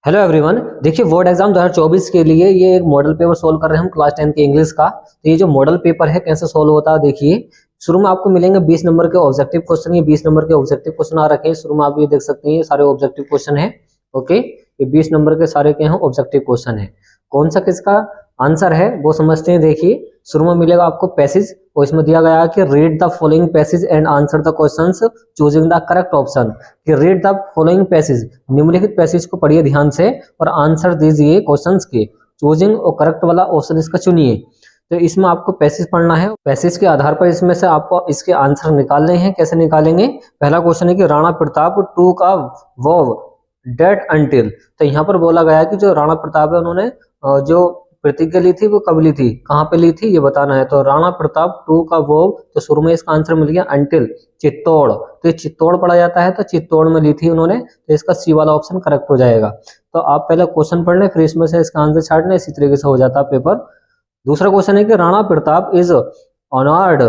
Hello everyone. देखिए board exam 2024 के लिए ये एक मॉडल पेपर सोल्व कर रहे हैं हम क्लास 10 के इंग्लिश का। तो ये जो मॉडल पेपर है कैसे सोल्व होता है देखिए। शुरू में आपको मिलेंगे 20 नंबर के ऑब्जेक्टिव क्वेश्चन। ये 20 नंबर के ऑब्जेक्टिव क्वेश्चन आ रखे हैं शुरू में, आप ये देख सकते हैं ये सारे ऑब्जेक्टिव क्वेश्चन है। ओके, ये 20 नंबर के सारे क्या हैं ऑब्जेक्टिव क्वेश्चन है। कौन सा किसका आंसर है वो समझते हैं। देखिए शुरू में मिलेगा आपको पैसेज और इसमें दिया गया है कि read the following passage and answer the questions choosing the correct option. कि रीड द फॉलोइंग पैसेज, निम्नलिखित पैसेज को पढ़िए ध्यान से और आंसर दीजिए क्वेश्चंस के। चूजिंग और करेक्ट वाला ऑप्शन इसका चुनिए। तो इसमें आपको पैसेज पढ़ना है, पैसेज के आधार पर इसमें से आपको इसके आंसर निकालने हैं। कैसे निकालेंगे? पहला क्वेश्चन है कि राणा प्रताप टू का वर्ब डेट अंटिल। तो यहाँ पर बोला गया है कि जो राणा प्रताप है उन्होंने जो प्रतिज्ञा ली थी वो कब ली थी, कहाँ पे ली थी, ये बताना है। तो राणा प्रताप टू का वर्ब, तो शुरू में इसका आंसर मिल गया अंटिल, चित्तौड़। तो ये चित्तौड़ पढ़ा जाता है तो चित्तौड़ में ली थी उन्होंने, तो इसका सी वाला ऑप्शन करेक्ट हो जाएगा। तो आप पहले क्वेश्चन पढ़ लें फिर इसमें से इसका आंसर छाट लें, इसी तरीके से हो जाता है पेपर। दूसरा क्वेश्चन है कि Rana Pratap is honoured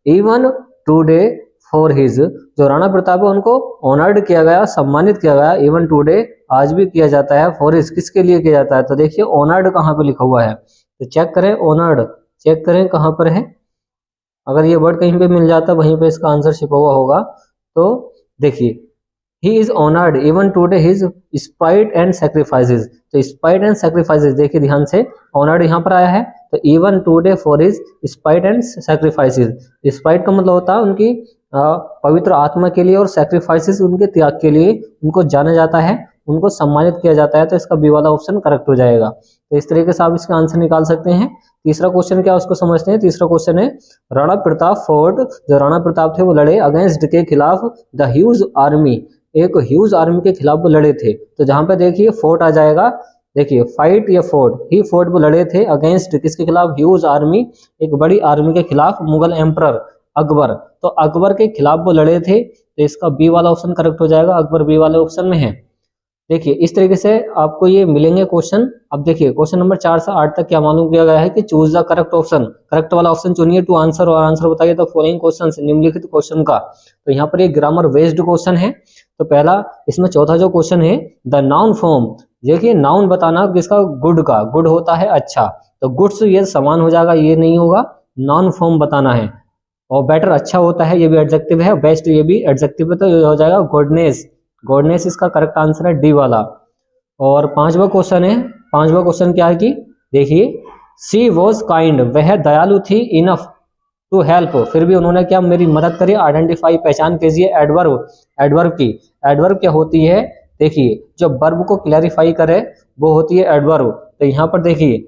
even today for his. जो राणा प्रताप है उनको ऑनर्ड किया गया, सम्मानित किया गया, इवन टुडे आज भी किया जाता है। फॉर हिज किसके लिए किया जाता है? तो देखिए ऑनर्ड कहाँ पे लिखा हुआ है, तो चेक करें ऑनर्ड, चेक करें कहाँ पर है। अगर ये वर्ड कहीं पे मिल जाता है वहीं पे इसका आंसर छिपा हुआ होगा। तो देखिए he is honoured even today his spite and sacrifices. तो स्पाइट एंड सैक्रिफाइसेस देखिए ध्यान से, ऑनर्ड यहाँ पर आया है तो even today for his spite and sacrifices. Spite का मतलब होता है उनकी पवित्र आत्मा के लिए और सैक्रिफाइसेस उनके त्याग के लिए उनको जाना जाता है, उनको सम्मानित किया जाता है। तो इसका बी वाला ऑप्शन करेक्ट हो जाएगा। तो इस तरीके से आप इसका आंसर निकाल सकते हैं। तीसरा क्वेश्चन क्या उसको समझते हैं। तीसरा क्वेश्चन है राणा प्रताप फोर्ट, जो राणा प्रताप थे वो लड़े अगेंस्ट के खिलाफ द ह्यूज आर्मी, एक ह्यूज आर्मी के खिलाफ वो लड़े थे। तो जहां पे देखिए फोर्ट आ जाएगा, देखिए फाइट या फोर्ट, ही फोर्ट वो लड़े थे अगेंस्ट किसके खिलाफ, ह्यूज आर्मी, एक बड़ी आर्मी के खिलाफ, मुगल एम्परर अकबर। तो अकबर के खिलाफ वो लड़े थे, तो इसका बी वाला ऑप्शन करेक्ट हो जाएगा, अकबर बी वाले ऑप्शन में है। देखिए इस तरीके से आपको ये मिलेंगे क्वेश्चन। अब देखिए क्वेश्चन नंबर 4 से 8 तक क्या मालूम किया गया है कि choose the correct option, correct वाला ऑप्शन चुनिए टू आंसर और आंसर बताइए द फॉलोइंग क्वेश्चन, निम्नलिखित क्वेश्चन का। तो यहाँ पर एक ग्रामर बेस्ड क्वेश्चन है। तो पहला इसमें चौथा जो क्वेश्चन है द नाउन फॉर्म, देखिए नाउन बताना किसका, गुड का, गुड होता है अच्छा, तो गुड्स ये समान हो जाएगा, ये नहीं होगा, नाउन फॉर्म बताना है। और बेटर अच्छा होता है, ये भी एडजेक्टिव है, बेस्ट ये भी एडजेक्टिव है, तो ये हो जाएगा गुडनेस, गुडनेस इसका करेक्ट आंसर है डी वाला। और पांचवा क्वेश्चन है, पांचवा क्वेश्चन क्या है कि देखिए सी वॉज काइंड, वह दयालु थी, इनफ टू हेल्प, फिर भी उन्होंने क्या मेरी मदद करी, आइडेंटिफाई पहचान कीजिए एडवर्ब, एडवर्ब की, एडवर्ब क्या होती है देखिए जो वर्ब को क्लैरिफाई करे वो होती है एडवर्ब। तो यहाँ पर देखिए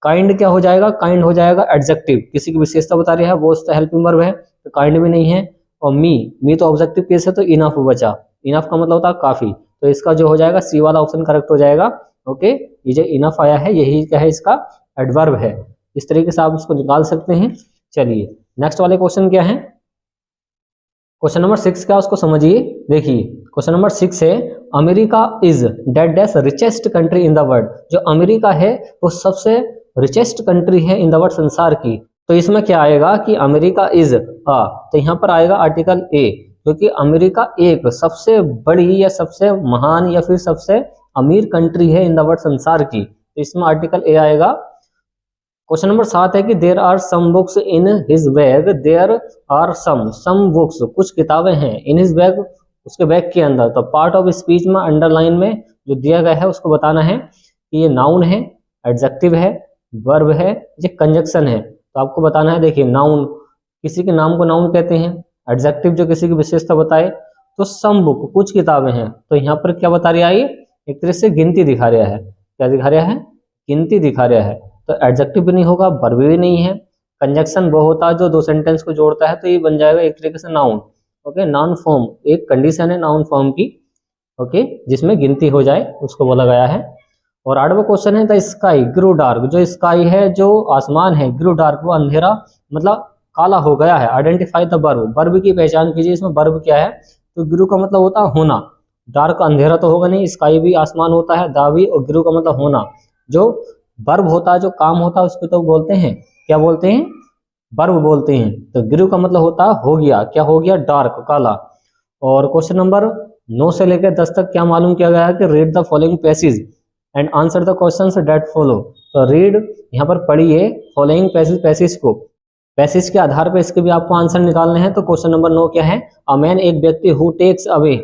काइंड क्या हो जाएगा, काइंड हो जाएगा एडजेक्टिव, किसी की विशेषता बता रही है, वो तो हेल्पिंग वर्ब है तो काइंड भी नहीं है। और मी तो ऑब्जेक्टिव केस है तो इनफ बचा, इनफ का मतलब होता है काफी, तो इसका जो हो जाएगा सी वाला ऑप्शन करेक्ट हो जाएगा। ओके, ये जो इनफ आया है यही क्या है, इसका एडवर्ब है। इस तरीके से आप इसको निकाल सकते हैं। चलिए नेक्स्ट वाले क्वेश्चन क्या है, क्वेश्चन नंबर 6 क्या उसको समझिए। देखिए क्वेश्चन नंबर 6 है America is that dash richest country in the world. जो अमेरिका है वो सबसे रिचेस्ट कंट्री है इन द वर्ल्ड, संसार की। तो इसमें क्या आएगा कि अमेरिका इज तो यहाँ पर आएगा आर्टिकल ए, क्योंकि अमेरिका एक सबसे बड़ी या सबसे महान या फिर सबसे अमीर कंट्री है इन द वर्ल्ड, संसार की, तो इसमें आर्टिकल ए आएगा। क्वेश्चन नंबर 7 है कि there are some books in his bag, there are some books, कुछ किताबें हैं, इन हिज बैग उसके बैग के अंदर। तो पार्ट ऑफ स्पीच में अंडरलाइन में जो दिया गया है उसको बताना है कि ये नाउन है, एडजेक्टिव है, वर्ब है, ये कंजक्शन है। तो आपको बताना है, देखिए नाउन किसी के नाम को नाउन कहते हैं, एडजेक्टिव जो किसी की विशेषता बताए, तो सम बुक कुछ किताबें हैं। तो यहाँ पर क्या बता रहा है, ये एक तरह से गिनती दिखा रहा है, क्या दिखा रहा है, गिनती दिखा रहा है। तो एडजेक्टिव भी नहीं होगा, वर्ब भी नहीं है, कंजक्शन वो होता है जो दो सेंटेंस को जोड़ता है, तो ये बन जाएगा एक तरीके से नाउन। ओके, नाउन फॉर्म एक कंडीशन है नाउन फॉर्म की, ओके, जिसमें गिनती हो जाए उसको बोला गया है। और 8वां क्वेश्चन है द स्काई ग्रू डार्क, जो स्काई है जो आसमान है, ग्रू डार्क वो अंधेरा मतलब काला हो गया है। आइडेंटिफाई द वर्ब, वर्ब की पहचान कीजिए, इसमें वर्ब क्या है, तो ग्रू का मतलब होता है होना, डार्क अंधेरा तो होगा नहीं, स्काई भी आसमान होता है, दावी, और ग्रू का मतलब होना। जो वर्ब होता है जो काम होता है उसको तो बोलते हैं, क्या बोलते हैं, वर्ब बोलते हैं। तो ग्रू का मतलब होता है हो गया, क्या हो गया, डार्क काला। और क्वेश्चन नंबर 9 से लेकर 10 तक क्या मालूम किया गया है कि read the following passage, and answer the questions that follow. तो रीड, यहाँ पर पढ़िए फॉलोइंग पैसेज को, पैसेज के आधार पर इसके भी आपको आंसर निकालने हैं। तो क्वेश्चन नंबर 9 क्या है? अ मैन, एक व्यक्ति, who takes away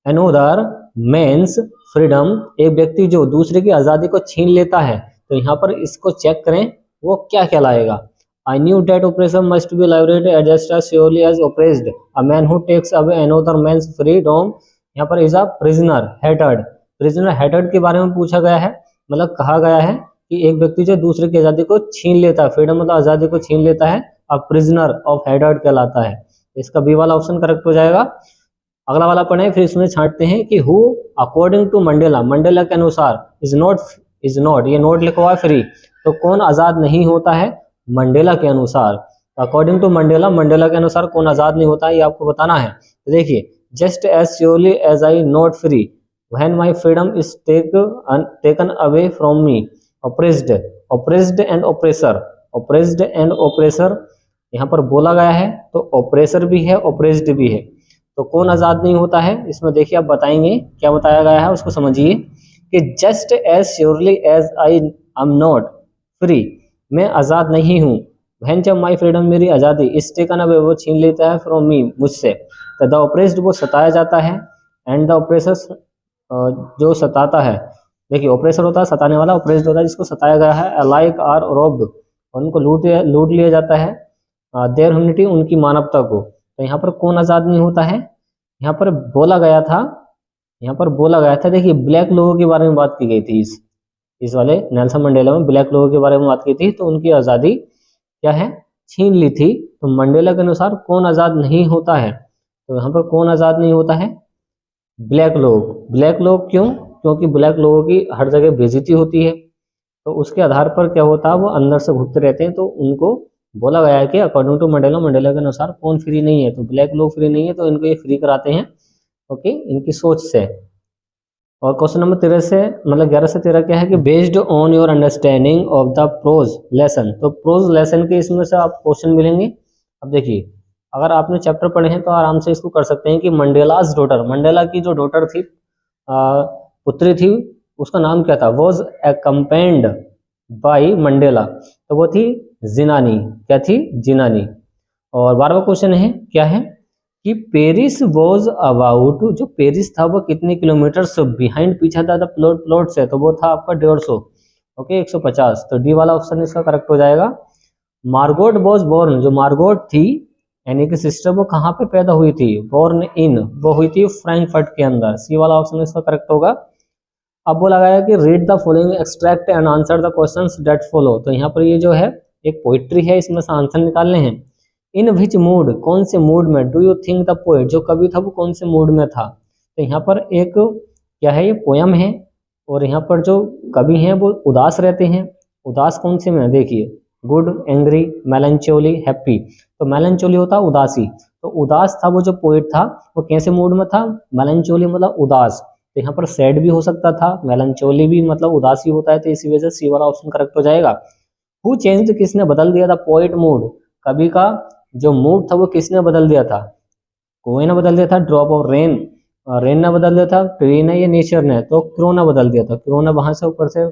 another man's freedom, एक व्यक्ति जो दूसरे की आज़ादी को छीन लेता है। तो यहाँ पर इसको चेक करें वो क्या कहलाएगा। I knew that oppression must be liberated just as surely as oppressed. A man who takes away another man's freedom, यहाँ पर is a prisoner hated. Prisoner hated के बारे में पूछा गया है, मतलब कहा गया है कि एक व्यक्ति जो दूसरे की आज़ादी को छीन लेता है, फ्रीडम मतलब आज़ादी को छीन लेता है, a prisoner of hated कहलाता है। इसका बी वाला ऑप्शन करेक्ट हो जाएगा। अगला वाला पढ़े, फिर इसमें छांटते हैं कि who according to Mandela, Mandela के अनुसार इज नॉट, ये नोट लिखा हुआ है फ्री, तो कौन आज़ाद नहीं होता है? मंडेला के अनुसार। अकॉर्डिंग टू मंडेला, मंडेला के अनुसार कौन आज़ाद नहीं होता है ये आपको बताना है। तो देखिए, just as surely as I not free when my freedom is taken away from me, oppressed and oppressor यहाँ पर बोला गया है, तो ऑप्रेसर भी है, ऑप्रेस्ड भी है। तो कौन आज़ाद नहीं होता है? इसमें देखिए आप बताएंगे क्या बताया गया है, उसको समझिए कि just as surely as I am not free, मैं आज़ाद नहीं हूँ, वहन जब माई फ्रीडम, मेरी आज़ादी, इस टेकन अवे, वो छीन लेता है, फ्रॉम मी, मुझसे। तो द ऑप्रेस्ड, वो सताया जाता है, एंड द ऑप्रेसर, जो सताता है। देखिए, ऑप्रेसर होता है सताने वाला, ऑप्रेस्ड होता है जिसको सताया गया है, अलाइक आर रोब्ड, उनको लूट लिया जाता है, देयर ह्यूमनिटी, उनकी मानवता को। तो यहाँ पर कौन आज़ाद नहीं होता है? यहाँ पर बोला गया था, देखिए ब्लैक लोगों के बारे में बात की गई थी, इस वाले नेल्सन मंडेला में ब्लैक लोगों के बारे में बात की थी, तो उनकी आज़ादी क्या है? छीन ली थी। तो मंडेला के अनुसार कौन आज़ाद नहीं होता है? तो यहाँ पर कौन आज़ाद नहीं होता है? ब्लैक लोग। ब्लैक लोग क्यों? क्योंकि ब्लैक लोगों की हर जगह बेइज्जती होती है, तो उसके आधार पर क्या होता है, वो अंदर से घुटते रहते हैं। तो उनको बोला गया है कि अकॉर्डिंग टू मंडेला, मंडेला के अनुसार कौन फ्री नहीं है? तो ब्लैक लोग फ्री नहीं है, तो इनको ये फ्री कराते हैं, ओके, इनकी सोच से। और क्वेश्चन नंबर 13 से, मतलब 11 से 13 क्या है कि based on your understanding of the prose lesson. तो प्रोज लेसन के इसमें से आप क्वेश्चन मिलेंगे। अब देखिए, अगर आपने चैप्टर पढ़े हैं तो आराम से इसको कर सकते हैं कि मंडेलाज डॉटर, मंडेला की जो डॉटर थी, पुत्री थी, उसका नाम क्या था? वॉज एक्कम्पेन्ड बाई मंडेला, तो वो थी जिनानी। क्या थी? जिनानी। और 12वां क्वेश्चन है, क्या है कि पेरिस वॉज अबाउट, जो पेरिस था वो कितने किलोमीटर से बिहाइंड, पीछे था प्लॉट से, तो वो था आपका 150, ओके, 150। तो डी वाला ऑप्शन इसका करेक्ट हो जाएगा। मार्गोट वॉज बोर्न, जो मार्गोट थी यानी कि सिस्टर, वो कहाँ पे पैदा हुई थी? बोर्न इन, वो हुई थी फ्रैंकफर्ट के अंदर। सी वाला ऑप्शन इसका करेक्ट होगा। अब बोला गया कि read the following extract and answer the questions that follow. तो यहाँ पर ये जो है एक पोइट्री है, इसमें से आंसर निकालने हैं। इन विच मूड, कौन से मूड में, do you think the poet, जो कवि था वो कौन से मूड में था? तो यहाँ पर एक क्या है, ये पोयम है, और यहाँ पर जो कवि हैं वो उदास रहते हैं। उदास कौन से में? देखिए, गुड, एंग्री, मेलनचोली, हैप्पी। तो मेलनचोली होता है उदासी, तो उदास था वो जो पोएट था, वो कैसे मूड में था? मेलनचोली मतलब उदास। तो यहाँ पर सैड भी हो सकता था, मेलनचोली भी मतलब उदासी होता है, तो इसी वजह से सी वाला ऑप्शन करेक्ट हो जाएगा। हु चेंज्ड, किसने बदल दिया था पोएट मूड, कवि का जो मूड था वो किसने बदल दिया था? कोई ने बदल दिया था, ड्रॉप ऑफ रेन, रेन ने बदल दिया था, ट्री ने, या नेचर ने? तो क्रो ने बदल दिया था। क्रो ने वहां से ऊपर से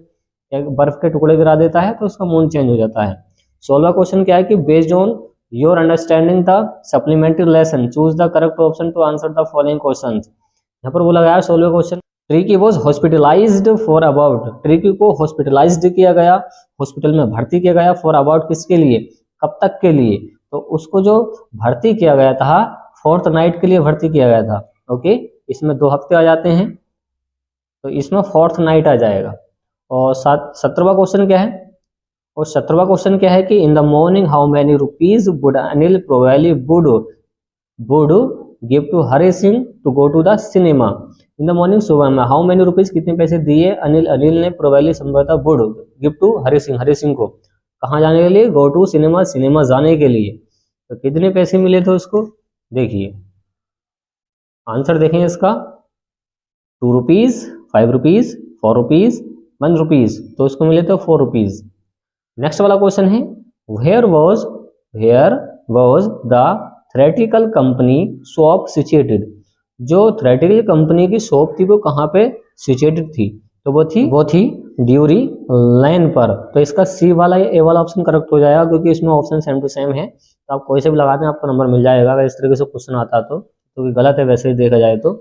एक बर्फ के टुकड़े गिरा देता है, तो उसका मूड चेंज हो जाता है। 16वां क्वेश्चन क्या है कि based on your understanding the supplementary lesson choose the correct option to answer the following questions. यहाँ पर बोला गया 16वां question, Tricki was hospitalised for about, Tricki को हॉस्पिटलाइज्ड किया गया, हॉस्पिटल में भर्ती किया गया, फॉर अबाउट किसके लिए? कब तक के लिए? तो उसको जो भर्ती किया गया था, 4th नाइट के लिए भर्ती किया गया था, ओके। इसमें 2 हफ्ते आ जाते हैं, तो इसमें 4th नाइट आ जाएगा। और 17वां क्वेश्चन क्या है? और 17वां क्वेश्चन क्या है कि in the morning how many rupees would Anil probably would give to Hari Singh to go to the cinema. In the morning, सुबह में, हाउ मैनी रुपीज, कितने पैसे दिए अनिल ने प्रोबेबली संभवतः would give to Hari Singh को, कहाँ जाने के लिए? गो टू सिनेमा, सिनेमा जाने के लिए। तो कितने पैसे मिले थे उसको? देखिए आंसर देखें इसका, 2 रुपीज, 5 रुपीज, 4 रुपीज, 1 रुपीज, तो उसको मिले थे 4 रुपीज। नेक्स्ट वाला क्वेश्चन है, where was the theatrical company shop situated, जो थ्रेटिकल कंपनी की शॉप थी वो कहाँ पे सिचुएटेड थी? तो वो थी ड्यूरी लाइन पर। तो इसका सी वाला या ए वाला ऑप्शन करेक्ट हो जाएगा, क्योंकि इसमें ऑप्शन सेम टू सेम है। तो आप कोई से भी लगा दें आपको नंबर मिल जाएगा अगर इस तरीके से क्वेश्चन आता तो गलत है वैसे ही देखा जाए तो।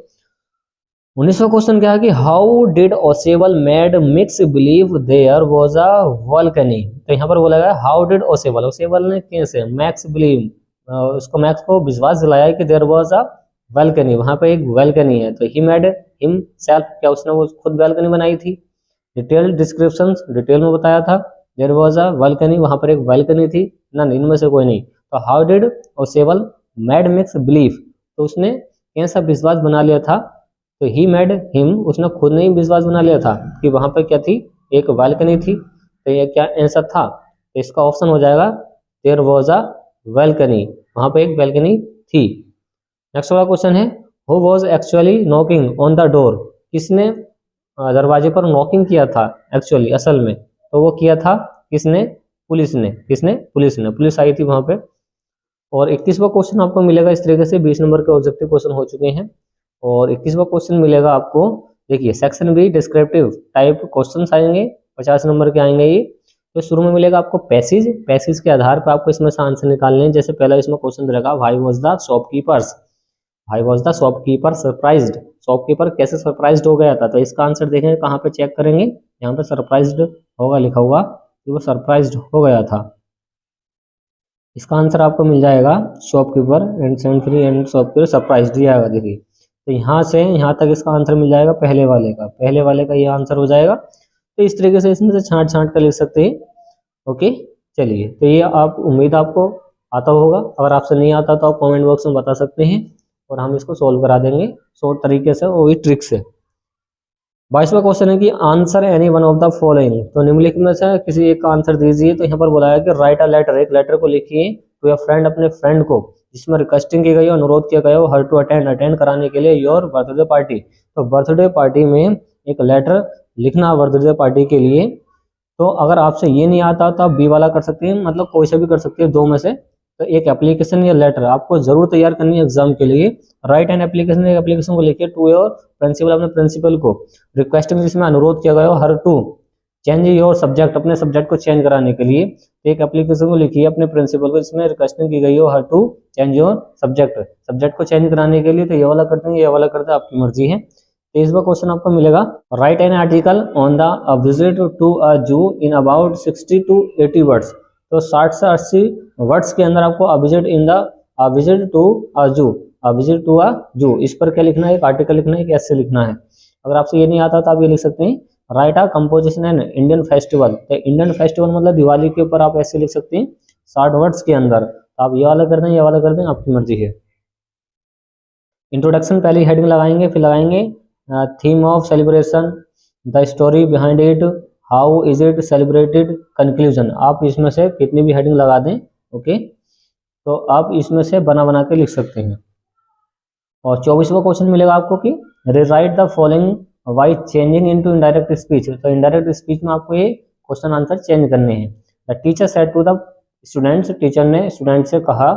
19वां क्वेश्चन क्या है कि how did Ausable made Max believe there was a balcony. तो यहाँ पर बोला गया हाउ डिड ओसेबल ने कैसे मैक्स बिलीव उसको मैक्स को विश्वास दिलाया कि देयर वाज अ वेलकनी, वहां पे एक वेलकनी है। तो ही मेड हिम सेल्फ, क्या उसने वो खुद वेलकनी बनाई थी। डिटेल डिस्क्रिप्शन, डिटेल में बताया था। देयर वाज अ वेलकनी, वहां पर एक वेलकनी थी ना, इनमें से कोई नहीं। तो how did Ausable made Max belief, तो उसने कैसा विश्वास बना लिया था। तो ही मेड हिम, उसने खुद नहीं विश्वास बना लिया था कि वहां पर क्या थी, एक वेलकनी थी। तो ये क्या आंसर था, तो इसका ऑप्शन हो जाएगा देयर वाज अ वेलकनी, वहां पर एक वेलकनी थी। नेक्स्ट वाला क्वेश्चन है who was actually knocking on the door, किसने दरवाजे पर नॉकिंग किया था एक्चुअली असल में। तो वो किया था किसने, पुलिस ने। किसने, पुलिस ने, पुलिस आई थी वहां पे। और 21वां क्वेश्चन आपको मिलेगा इस तरीके से, 20 नंबर के ऑब्जेक्टिव क्वेश्चन हो चुके हैं। और 21वां क्वेश्चन मिलेगा आपको, देखिए section B descriptive type question आएंगे, 50 नंबर के आएंगे ये। तो शुरू में मिलेगा आपको पैसेज, पैसेज के आधार पर आपको इसमें से आंसर निकालने हैं। जैसे पहला इसमें क्वेश्चन रहेगा why was the shopkeepers, why was the shopkeeper surprised, shopkeeper कैसे सरप्राइज्ड हो गया था। तो इसका आंसर देखेंगे कहाँ पे चेक करेंगे, यहाँ पे सरप्राइज्ड होगा लिखा हुआ कि वो सरप्राइज्ड हो गया था। इसका आंसर आपको मिल जाएगा shopkeeper and send free and shopkeeper surprised दिया आएगा। देखिए तो यहाँ से यहाँ तक इसका आंसर मिल जाएगा पहले वाले का ये आंसर हो जाएगा। तो इस तरीके से इसमें से छांट छांट कर लिख सकते हैं। ओके चलिए, तो ये आप उम्मीद आपको आता होगा। अगर आपसे नहीं आता तो आप कमेंट बॉक्स में बता सकते हैं और हम इसको सोल्व करा देंगे शॉर्ट तरीके से, वो भी ट्रिक से। 22वां क्वेश्चन है कि answer any one of the following, तो निम्नलिखित में से किसी एक का आंसर दीजिए। तो यहाँ पर बोला है कि राइट अ लेटर, एक लेटर को लिखिए टू योर फ्रेंड, अपने फ्रेंड को, जिसमें रिक्वेस्टिंग की गई हो, अनुरोध किया गया हो, हर टू अटेंड कराने के लिए योर बर्थडे पार्टी। तो बर्थडे पार्टी में एक लेटर लिखना बर्थडे पार्टी के लिए। तो अगर आपसे ये नहीं आता तो आप बी वाला कर सकते हैं, मतलब कोई से भी कर सकते हैं दो में से। तो एक एप्लीकेशन या लेटर आपको जरूर तैयार करनी है एग्जाम के लिए। राइट एन एप्लीकेशन, एक एप्लीकेशन को लिखिए टू योर प्रिंसिपल, अपने प्रिंसिपल को, रिक्वेस्टिंग जिसमें अनुरोध किया गया हो, her to change your subject, अपने सब्जेक्ट को चेंज कराने के लिए। एक एप्लीकेशन को लिखिए अपने प्रिंसिपल को जिसमें रिक्वेस्टिंग की गई हो, her to change your subject, subject को चेंज कराने के लिए। तो ये वाला करते हैं, ये वाला करते हैं, आपकी मर्जी है। 23वां क्वेश्चन आपको मिलेगा write an article on the visit to a zoo in about 60 to 80 words. तो 60 से 80 वर्ड्स के अंदर आपको विजिट टू अ जू, विजिट टू अ जू, इस पर क्या लिखना है, एक आर्टिकल लिखना है, एक ऐसे लिखना है। अगर आपसे ये नहीं आता तो आप ये लिख सकते हैं right a composition and Indian festival. तो इंडियन फेस्टिवल मतलब दिवाली के ऊपर आप ऐसे लिख सकते हैं 60 वर्ड्स के अंदर। तो आप ये वाला कर दें, ये वाला कर दें, आपकी मर्जी है। इंट्रोडक्शन पहली हेडिंग लगाएंगे, फिर लगाएंगे theme of celebration, the story behind it, how is it celebrated, conclusion. आप इसमें से कितनी भी हेडिंग लगा दें, ओके। तो आप इसमें से बना के लिख सकते हैं। और 24वां क्वेश्चन मिलेगा आपको कि rewrite the following by changing into indirect speech. तो इनडायरेक्ट स्पीच में आपको ये क्वेश्चन आंसर चेंज करने हैं। The teacher said to the students, teacher ने स्टूडेंट से कहा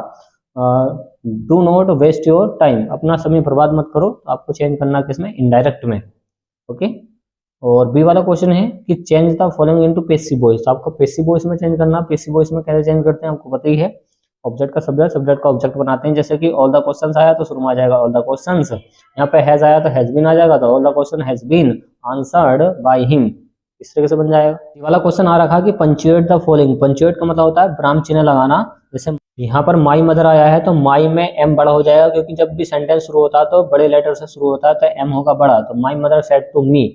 do not waste your time, अपना समय बर्बाद मत करो। तो आपको चेंज करना किसमें, इनडायरेक्ट में, ओके। और बी वाला क्वेश्चन है कि change the following into passive voice. तो आपको पैसिव वॉइस में चेंज करना। पैसिव वॉइस में कैसे चेंज करते हैं आपको पता ही है, ऑब्जेक्ट का सब्जेक्ट, सब्जेक्ट का ऑब्जेक्ट बनाते हैं। जैसे कि ऑल द क्वेश्चंस आया तो शुरू में आ जाएगा ऑल द क्वेश्चंस, यहाँ पे हैज आया तो हैज बीन आ जाएगा, तो all the question has been answered by him, इस तरीके से बन जाएगा। ये वाला क्वेश्चन आ रखा कि पंचुएट द फॉलोइंग। पंचुएट का मतलब होता है विराम चिन्ह लगाना। जैसे यहाँ पर माई मदर आया है तो माई में एम बड़ा हो जाएगा, क्योंकि जब भी सेंटेंस शुरू होता है तो बड़े लेटर से शुरू होता है, तो एम होगा बड़ा। तो my mother said to me.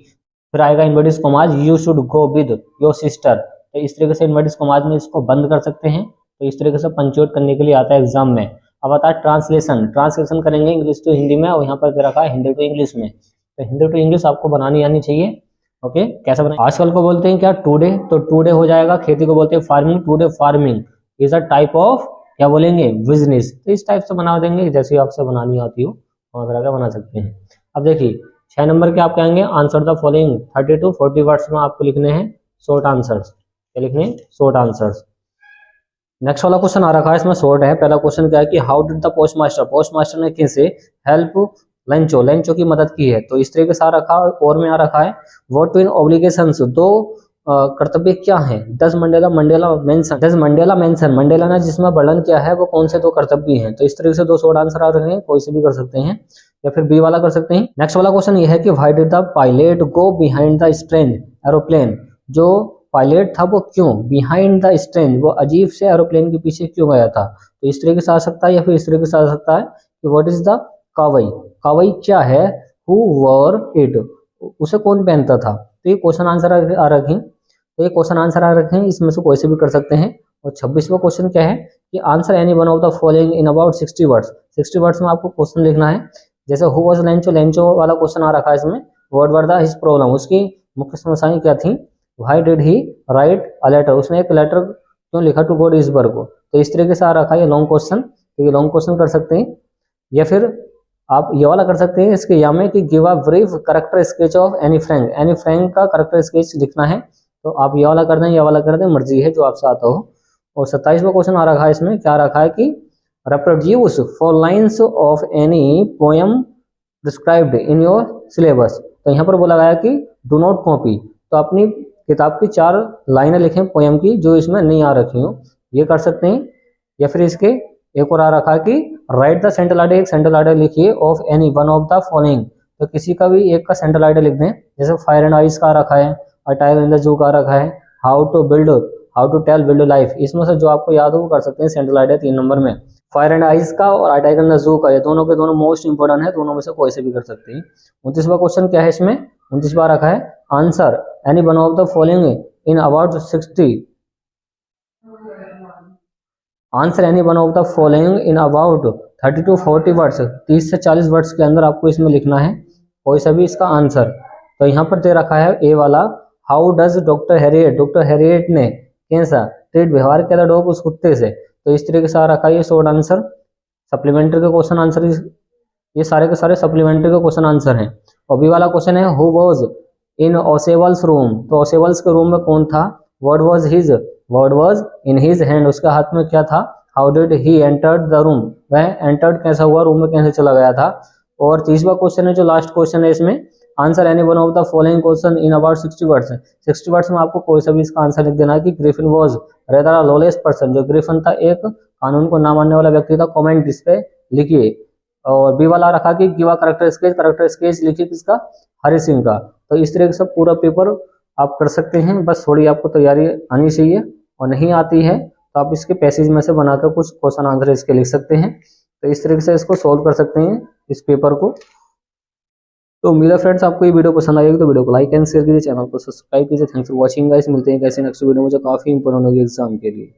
फिर आएगा inverted commas, you should go with your sister. तो इस तरीके से इन्वर्टेड कॉमास में इसको बंद कर सकते हैं। तो इस तरीके से पंचुएट करने के लिए आता है एग्जाम में। अब आता है ट्रांसलेशन। ट्रांसलेशन करेंगे इंग्लिश टू हिंदी में, और यहाँ पर दे रखा है हिंदी टू इंग्लिश में। तो हिंदी टू इंग्लिश आपको बनानी आनी चाहिए, ओके। कैसे बनाए, आजकल को बोलते हैं क्या, टुडे, तो टुडे हो जाएगा। खेती को बोलते हैं farming, today farming is a type of, क्या बोलेंगे, बिजनेस। तो इस टाइप से बना देंगे, जैसे आपसे बनानी आती हो वहाँ तरह का बना सकते हैं। अब देखिए 6 नंबर के आप कहेंगे answer the following 30 to 40 words में आपको लिखने हैं शॉर्ट आंसर्स। क्या लिखने हैं, शॉर्ट आंसर्स। नेक्स्ट वाला क्वेश्चन आ रखा है, इसमें शॉर्ट है। पहला क्वेश्चन क्या है कि how did the post master, post master ने कैसे हेल्प लेंचो, लेंचो की मदद की है। तो इस तरीके से आ रखा है। और में आ रखा है व्हाट ट्विन ऑब्लिगेशंस, दो कर्तव्य क्या है। Does Mandela Mandela mention, does Mandela mention, Mandela ने जिसमें वर्णन किया है वो कौन से दो कर्तव्य हैं। तो इस तरीके से दो शॉर्ट आंसर आ रहे हैं, कोई से भी कर सकते हैं या फिर बी वाला कर सकते हैं। नेक्स्ट वाला क्वेश्चन ये है कि why did the pilot go behind the strange aeroplane, जो पायलट था वो क्यों बिहाइंड द स्ट्रेंज, वो अजीब से एरोप्लेन के पीछे क्यों गया था। तो इस तरीके से आ सकता है या फिर इस तरीके से आ सकता है कि व्हाट इज द कावई, कावई क्या है, हु वॉर इट, उसे कौन पहनता था। तो ये क्वेश्चन आंसर आ रखे हैं। तो ये क्वेश्चन आंसर आ रखे हैं, इसमें से कोई से भी कर सकते हैं। और 26वां क्वेश्चन क्या है कि answer any one of the following in about 60 words. 60 words में आपको क्वेश्चन लिखना है। जैसे हु वाज लेंचो, लेंचो वाला क्वेश्चन आ रखा है इसमें, what were the his problem, उसकी मुख्य समस्याएं क्या थी। Why did he write a letter, उसने एक लेटर क्यों लिखा टू गॉड ईश्वर को। तो इस तरीके से आ रखा है ये लॉन्ग क्वेश्चन। तो ये लॉन्ग क्वेश्चन कर सकते हैं या फिर आप ये वाला कर सकते हैं इसके या में कि give a brief character sketch of Anne Frank, Anne Frank का करेक्टर स्केच लिखना है। तो आप ये वाला कर दें या वाला कर दें, मर्जी है जो आपसे आता हो। और 27वां क्वेश्चन आ रखा है इसमें, क्या रखा है कि reproduce 4 lines of any poem prescribed in your syllabus। तो यहाँ पर बोला गया कि डू नॉट कॉपी, तो अपनी किताब की 4 लाइनें लिखें पोएम की जो इसमें नहीं आ रखी हो, ये कर सकते हैं। या फिर इसके एक और आ रखा है कि राइट द सेंट्रल आइडिया, एक सेंट्रल आइडिया लिखिए of any one of the following, तो किसी का भी एक का सेंट्रल आइडिया लिख दें। जैसे फायर एंड आइस का रखा है, a tiger in the zoo का रखा है, how to build, how to tell build life, इसमें से जो आपको याद हो वो कर सकते हैं सेंट्रल आइडिया 3 नंबर में। फायर एंड आइस का और a tiger in the zoo का, ये दोनों के दोनों मोस्ट इंपोर्टेंट है, दोनों में से कोई से भी कर सकते हैं। 29वां क्वेश्चन क्या है इसमें, 29वां रखा है answer any one of the following in about 60, answer any one of the following in about 30 to 40 words, 30 से 40 वर्ड्स के अंदर आपको इसमें लिखना है कोई सा भी इसका आंसर। तो यहाँ पर दे रखा है ए वाला, how does doctor Harriet, doctor Harriet ने कैसा ट्रीट व्यवहार किया था डॉग उस कुत्ते से। तो इस तरीके से आ रखा है ये शॉर्ट आंसर। सप्लीमेंट्री के क्वेश्चन आंसर ये सारे के सारे सप्लीमेंट्री के क्वेश्चन आंसर हैं। और बी वाला क्वेश्चन है हु वॉज इन ओसेवल्स रूम, तो ओसेवल्स के रूम में कौन था। What was his, what was in his hand, उसके हाथ में क्या था। How did he entered the room, वह एंटर्ड कैसा हुआ, रूम में कैसे चला गया था। और 30वां क्वेश्चन है जो लास्ट क्वेश्चन है इसमें, answer any one of the following question in about 60 words. 60 words में आपको कोई सा भी इसका आंसर लिख देना है कि Griffin was rather a lawless person, जो ग्रिफिन था एक कानून को ना मानने वाला व्यक्ति था। कमेंट इस पे लिखिए। और बी वाला रखा कि गिव अ करेक्टर स्केच लिखिए किसका, हरि सिंह का। तो इस तरीके से पूरा पेपर आप कर सकते हैं, बस थोड़ी आपको तैयारी आनी चाहिए, और नहीं आती है तो आप इसके पैसेज में से बनाकर कुछ क्वेश्चन आंसर इसके लिख सकते हैं। तो इस तरीके से इसको सॉल्व कर सकते हैं इस पेपर को। तो उम्मीद है फ्रेंड्स आपको ये वीडियो पसंद आएगी, तो वीडियो को लाइक एंड शेयर कीजिए, चैनल को सब्सक्राइब कीजिए। थैंक्स फॉर वॉचिंग गाइस, मिलते हैं कैसे नेक्स्ट वीडियो में जो काफी इंपॉर्टेंट होगी एग्जाम के लिए।